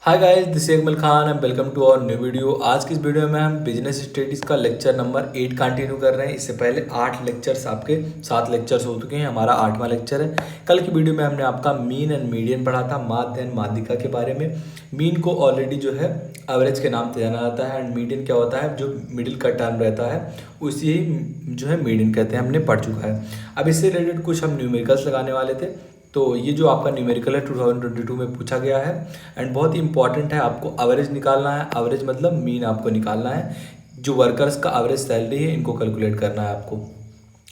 Hi guys, this is Akmal Khan and welcome to our new video. आज की इस video में हम बिजनेस स्टडीज का लेक्चर नंबर 8 कंटिन्यू कर रहे हैं। इससे पहले 8 लेक्चर्स आपके 7 लेक्चर्स हो चुके हैं। हमारा 8वां लेक्चर है। कल की वीडियो में हमने आपका मीन एंड मीडियन पढ़ा था, माध्य एंड माध्यिका के बारे में। मीन को ऑलरेडी जो है एवरेज के नाम से जाना जाता है एंड मीडियन क्या होता है, जो मिडिल का टर्म रहता है उसी जो है मीडियन कहते हैं, हमने पढ़ चुका है। अब इससे रिलेटेड कुछ हम न्यूमेरिकल्स लगाने वाले थे। तो ये जो आपका न्यूमेरिकल है 2022 में पूछा गया है एंड बहुत ही इंपॉर्टेंट है। आपको एवरेज निकालना है। एवरेज मतलब मीन आपको निकालना है। जो वर्कर्स का एवरेज सैलरी है इनको कैलकुलेट करना है आपको।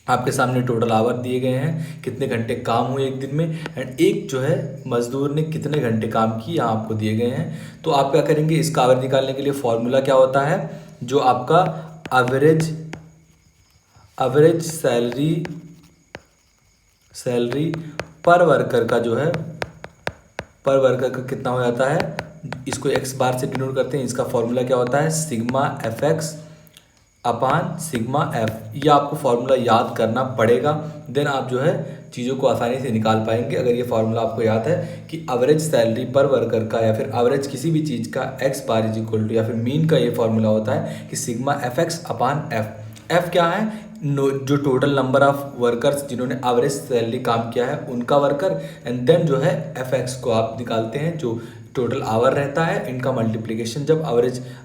आपके सामने टोटल आवर दिए गए हैं, कितने घंटे काम हुए एक दिन में एंड एक जो है मजदूर ने कितने घंटे काम किए यहाँ आपको दिए गए हैं। तो आप क्या करेंगे, इसका एवरेज निकालने के लिए फॉर्मूला क्या होता है, जो आपका एवरेज सैलरी पर वर्कर का जो है पर वर्कर का कितना हो जाता है, इसको एक्स बार से डिनोट करते हैं। इसका फॉर्मूला क्या होता है, सिग्मा एफ एक्स अपान सिग्मा एफ। ये आपको फॉर्मूला याद करना पड़ेगा, देन आप जो है चीज़ों को आसानी से निकाल पाएंगे। अगर ये फॉर्मूला आपको याद है कि एवरेज सैलरी पर वर्कर का या फिर एवरेज किसी भी चीज़ का X bar is equal to या फिर मीन का ये फॉर्मूला होता है कि sigma F X upon F. F क्या है, जो टोटल नंबर ऑफ वर्कर्स जिन्होंने एवरेज सैलरी काम किया है उनका वर्कर, एंड देन जो है एफ एक्स को आप निकालते हैं जो टोटल आवर रहता है, इनका मल्टीप्लिकेशन जब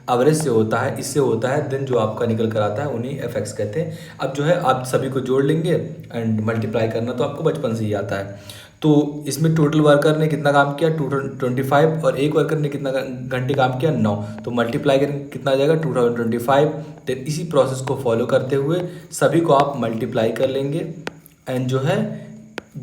एवरेज से होता है, इससे होता है, देन जो आपका निकल कर आता है उन्हीं एफ एक्स कहते हैं। अब जो है आप सभी को जोड़ लेंगे एंड मल्टीप्लाई करना तो आपको बचपन से ही आता है। तो इसमें टोटल वर्कर ने कितना काम किया, 25, और एक वर्कर ने कितना घंटे काम किया, 9। तो मल्टीप्लाई करेंगे कितना आ जाएगा, 2025। देन इसी प्रोसेस को फॉलो करते हुए सभी को आप मल्टीप्लाई कर लेंगे एंड जो है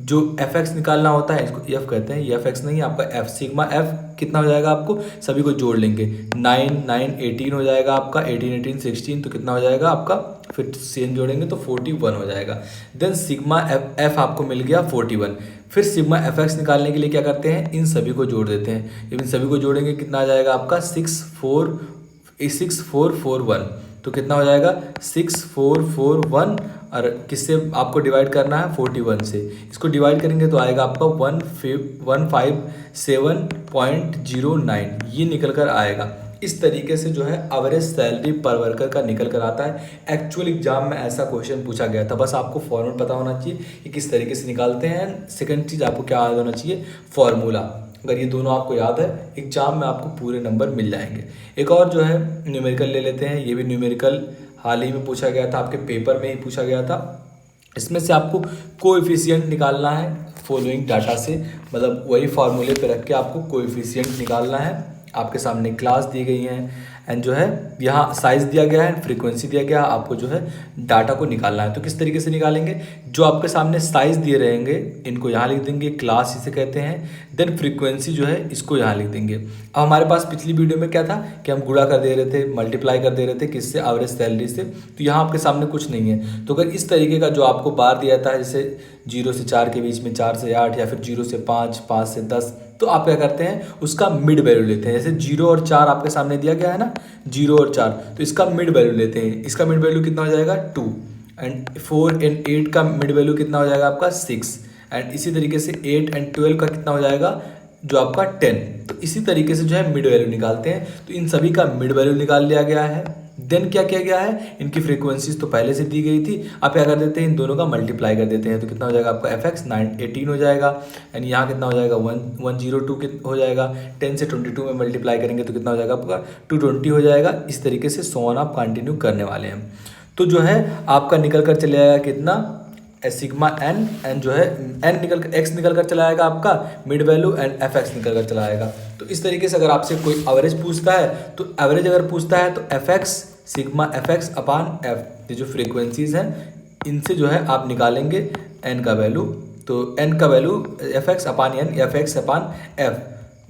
जो एफ एक्स निकालना होता है इसको एफ कहते हैं, ये एफ एक्स नहीं आपका एफ, सिग्मा एफ कितना हो जाएगा, आपको सभी को जोड़ लेंगे, 9 9 18 हो जाएगा आपका, 18 18 16 तो कितना हो जाएगा आपका, फिर सेम जोड़ेंगे तो 41 हो जाएगा। देन सिग्मा एफ आपको मिल गया 41। फिर सिग्मा एफ एक्स निकालने के लिए क्या करते हैं, इन सभी को जोड़ देते हैं। जब इन सभी को जोड़ेंगे कितना आ जाएगा आपका 6441। तो कितना हो जाएगा 6441, और किससे आपको डिवाइड करना है, 41 से। इसको डिवाइड करेंगे तो आएगा आपका 157.09, ये निकल कर आएगा। इस तरीके से जो है एवरेज सैलरी पर वर्कर का निकल कर आता है। एक्चुअल एग्जाम में ऐसा क्वेश्चन पूछा गया था, बस आपको फॉर्मूला पता होना चाहिए कि किस तरीके से निकालते हैं। सेकंड चीज़ आपको क्या याद होना चाहिए, फॉर्मूला। अगर ये दोनों आपको याद है, एग्जाम में आपको पूरे नंबर मिल जाएंगे। एक और जो है न्यूमेरिकल ले लेते हैं। ये भी न्यूमेरिकल हाल ही में पूछा गया था, आपके पेपर में ही पूछा गया था। इसमें से आपको कोएफिशिएंट निकालना है फॉलोइंग डाटा से, मतलब वही फार्मूले पे रख के आपको कोएफिशिएंट निकालना है। आपके सामने क्लास दी गई है एंड जो है यहाँ साइज दिया गया है, फ्रीक्वेंसी दिया गया है, आपको जो है डाटा को निकालना है। तो किस तरीके से निकालेंगे, जो आपके सामने साइज दिए रहेंगे इनको यहाँ लिख देंगे, क्लास इसे कहते हैं। देन फ्रीक्वेंसी जो है इसको यहाँ लिख देंगे। अब हमारे पास पिछली वीडियो में क्या था कि हम गुणा कर दे रहे थे, मल्टीप्लाई कर दे रहे थे, किससे, एवरेज सैलरी से। तो यहाँ आपके सामने कुछ नहीं है। तो अगर इस तरीके का जो आपको बार दिया था, जैसे 0 से 4 के बीच में, 4 से 8 या फिर 0 से 5, 5 से 10, तो आप क्या करते हैं उसका मिड वैल्यू लेते हैं। जैसे 0 और 4 आपके सामने दिया गया है ना, 0 और 4, तो इसका मिड वैल्यू लेते हैं। इसका मिड वैल्यू कितना हो जाएगा 2, एंड 4 एंड 8 का मिड वैल्यू कितना हो जाएगा आपका 6, एंड इसी तरीके से 8 एंड 12 का कितना हो जाएगा जो आपका 10। तो इसी तरीके से जो है मिड वैल्यू निकालते हैं। तो इन सभी का मिड वैल्यू निकाल लिया गया है। देन क्या किया गया है, इनकी फ्रीक्वेंसीज तो पहले से दी गई थी, आप क्या कर देते हैं, इन दोनों का मल्टीप्लाई कर देते हैं। तो कितना हो जाएगा आपका एफ एक्स 18 हो जाएगा, एंड यहाँ कितना हो जाएगा 102 हो जाएगा। 10 से 22 में मल्टीप्लाई करेंगे तो कितना हो जाएगा आपका 220 हो जाएगा। इस तरीके से सोन आप कंटिन्यू करने वाले हैं। तो जो है आपका निकल कर चले आएगा कितना, सिग्मा एन जो है एन एक्स निकल कर चला आएगा आपका mid value, and F x निकल कर चला आएगा। तो इस तरीके से अगर आपसे कोई एवरेज पूछता है, तो एवरेज अगर पूछता है तो F X sigma F X upon F, ये जो फ्रीक्वेंसीज हैं इनसे जो है आप निकालेंगे एन का वैल्यू। तो एन का वैल्यू एफ एक्स अपान N, F X upon F,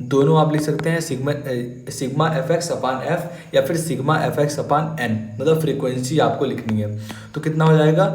दोनों आप लिख सकते हैं sigma F X upon F या फिर सिग्मा एफ एक्स अपान एन, मतलब फ्रीक्वेंसी आपको लिखनी है। तो कितना हो जाएगा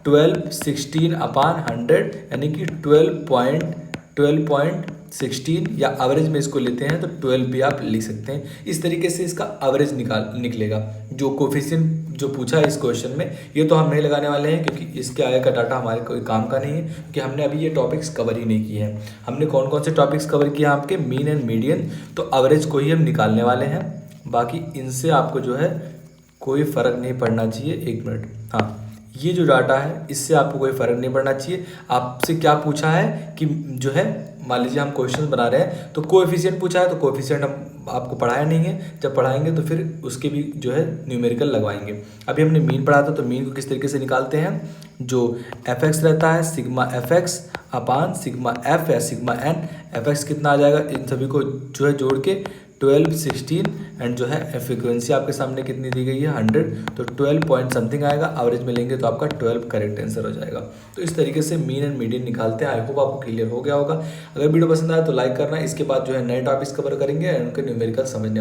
12 16 अपान 100, यानी कि 12.12 16 या एवरेज में इसको लेते हैं तो 12 भी आप लिख सकते हैं। इस तरीके से इसका एवरेज निकलेगा। जो कोफिशिएंट जो पूछा है इस क्वेश्चन में, ये तो हम नहीं लगाने वाले हैं क्योंकि इसके आगे का डाटा हमारे कोई काम का नहीं है, क्योंकि हमने अभी ये टॉपिक्स कवर ही नहीं किए हैं। हमने कौन कौन से टॉपिक्स कवर किए हैं आपके, मीन एंड मीडियन, तो एवरेज को ही हम निकालने वाले हैं। बाकी इनसे आपको जो है कोई फ़र्क नहीं पड़ना चाहिए। एक मिनट, हाँ, ये जो डाटा है इससे आपको कोई फ़र्क नहीं पड़ना चाहिए। आपसे क्या पूछा है कि जो है, मान लीजिए हम क्वेश्चन बना रहे हैं तो कोएफिशिएंट पूछा है, तो कोएफिशिएंट हम आपको पढ़ाया नहीं है, जब पढ़ाएंगे तो फिर उसके भी जो है न्यूमेरिकल लगवाएंगे। अभी हमने मीन पढ़ा था, तो मीन को किस तरीके से निकालते हैं, जो एफ एक्स रहता है सिग्मा एफ एक्स अपान सिग्मा एफ या सिग्मा एन, एफ एक्स कितना आ जाएगा, इन सभी को जो है जोड़ के 12, 16 एंड जो है फ्रीक्वेंसी आपके सामने कितनी दी गई है 100, तो 12 पॉइंट समथिंग आएगा। एवरेज में लेंगे तो आपका 12 करेक्ट आंसर हो जाएगा। तो इस तरीके से मीन एंड मीडियन निकालते हैं। आई होप आपको क्लियर हो गया होगा। अगर वीडियो पसंद आया तो लाइक करना। इसके बाद जो है नए टॉपिक्स कवर करेंगे एंड उनके न्यूमेरिकल समझने